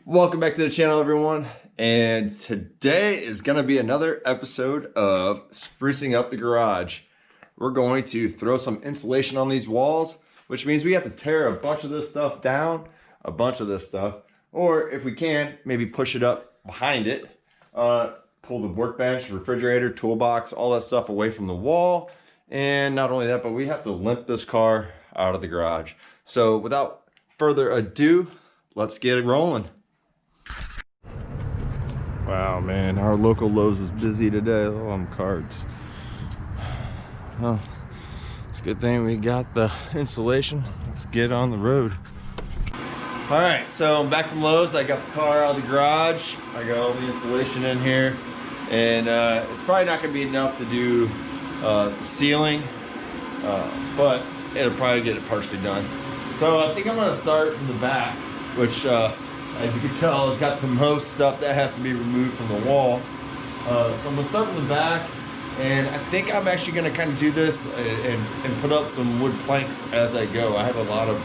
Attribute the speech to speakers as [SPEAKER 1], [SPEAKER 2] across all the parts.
[SPEAKER 1] Welcome back to the channel, everyone. And today is going to be another episode of sprucing up the garage. We're going to throw some insulation on these walls, which means we have to tear a bunch of this stuff down, or if we can, maybe push it up behind it, pull the workbench, refrigerator, toolbox, all that stuff away from the wall. And not only that, but we have to limp this car out of the garage. So without further ado, let's get it rolling. Wow, man, our local Lowe's is busy today. Oh, I'm cards. Well, it's a good thing we got the insulation. Let's get on the road. All right, so I'm back from Lowe's. I got the car out of the garage. I got all the insulation in here. And it's probably not gonna be enough to do the ceiling, but it'll probably get it partially done. So I think I'm gonna start from the back, which as you can tell, it's got the most stuff that has to be removed from the wall. So I'm gonna start from the back, and I think I'm actually gonna kind of do this and put up some wood planks as I go. I have a lot of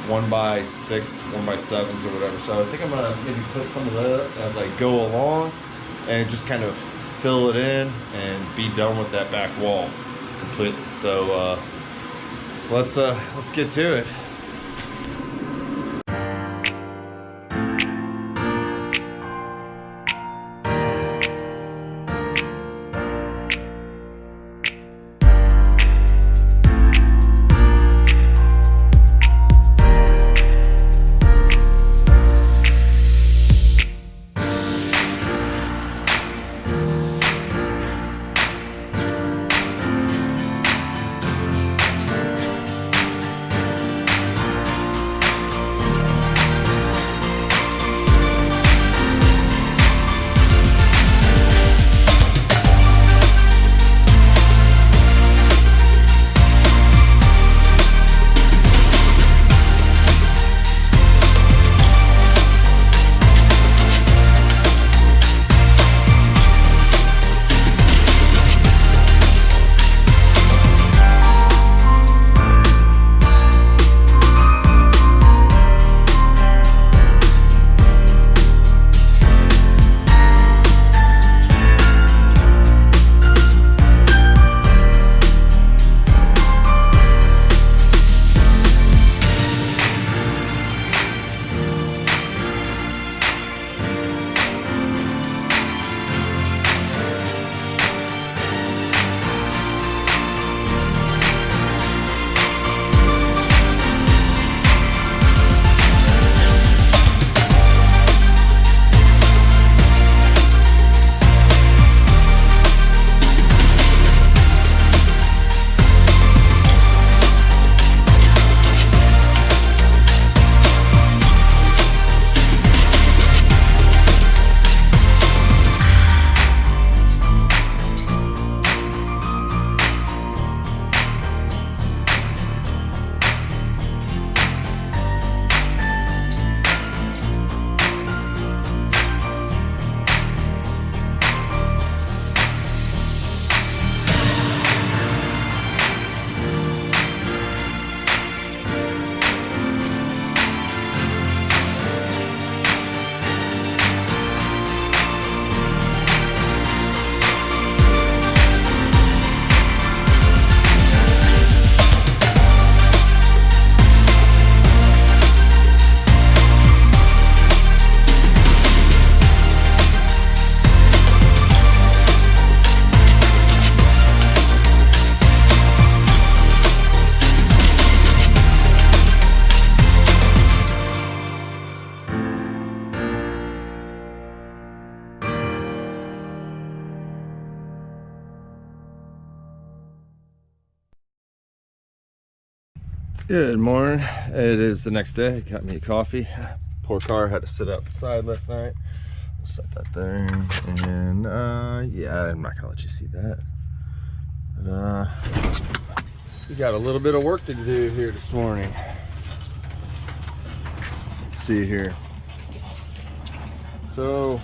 [SPEAKER 1] 1x6, 1x7s or whatever. So I think I'm gonna maybe put some of that as I go along and just kind of fill it in and be done with that back wall completely. So let's get to it. Good morning. It is the next day. Got me a coffee. Poor car had to sit outside last night. We'll set that there. And yeah, I'm not gonna let you see that. But we got a little bit of work to do here this morning. Let's see here. So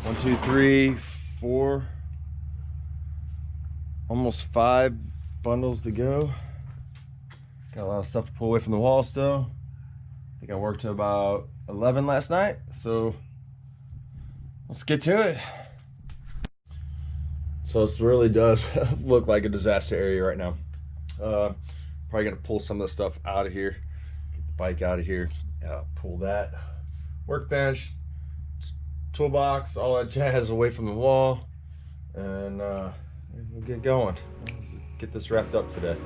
[SPEAKER 1] 1, 2, 3, 4, almost 5 bundles to go. Got a lot of stuff to pull away from the wall still. I think I worked to about 11 last night, so let's get to it. So it really does look like a disaster area right now. Probably gonna pull some of the stuff out of here, get the bike out of here, pull that workbench, toolbox, all that jazz away from the wall, and we'll get going. Let's get this wrapped up today.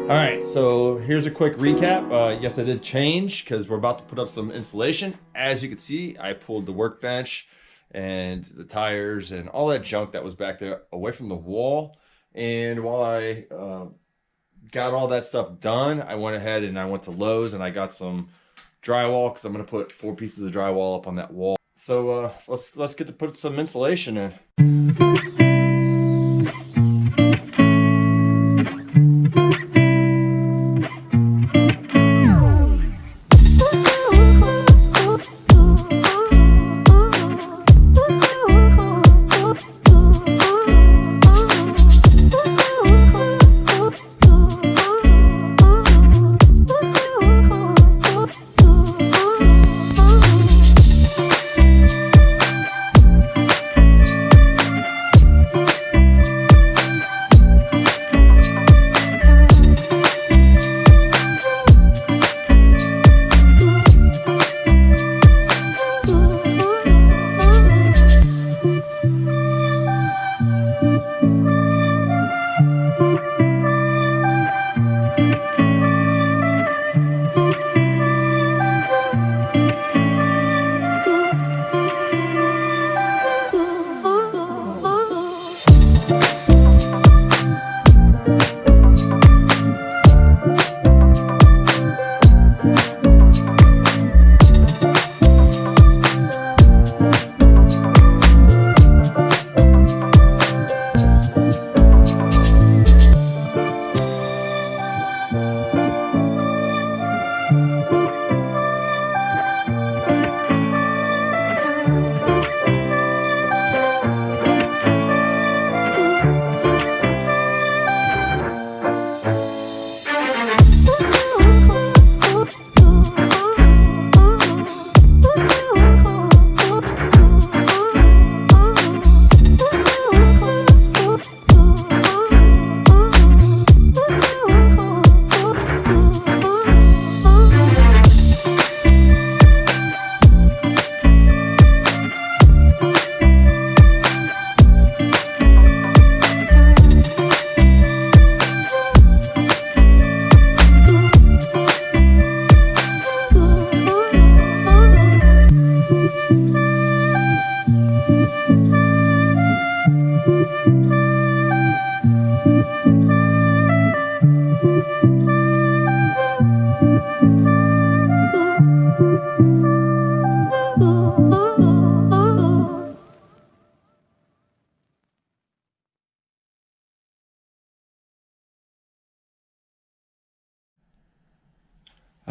[SPEAKER 1] All right, so here's a quick recap. Yes, I did change because we're about to put up some insulation. As you can see, I pulled the workbench and the tires and all that junk that was back there away from the wall. And while I got all that stuff done, I went ahead and I went to Lowe's and I got some drywall because I'm going to put 4 pieces of drywall up on that wall. So let's get to put some insulation in.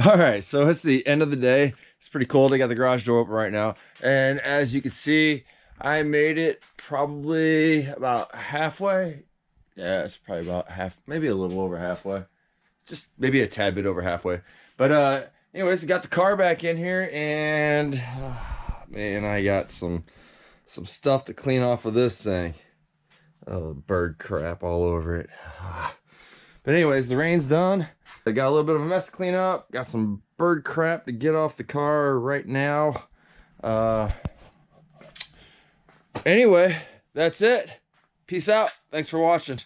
[SPEAKER 1] All right, so it's the end of the day. It's pretty cold. I got the garage door open right now. And as you can see, I made it probably about halfway. Yeah, it's probably about half, maybe a little over halfway. Just maybe a tad bit over halfway. But anyways, got the car back in here, and man, I got some stuff to clean off of this thing. Oh, bird crap all over it. But anyways, the rain's done. I got a little bit of a mess to clean up. Got some bird crap to get off the car right now. Anyway, that's it. Peace out. Thanks for watching.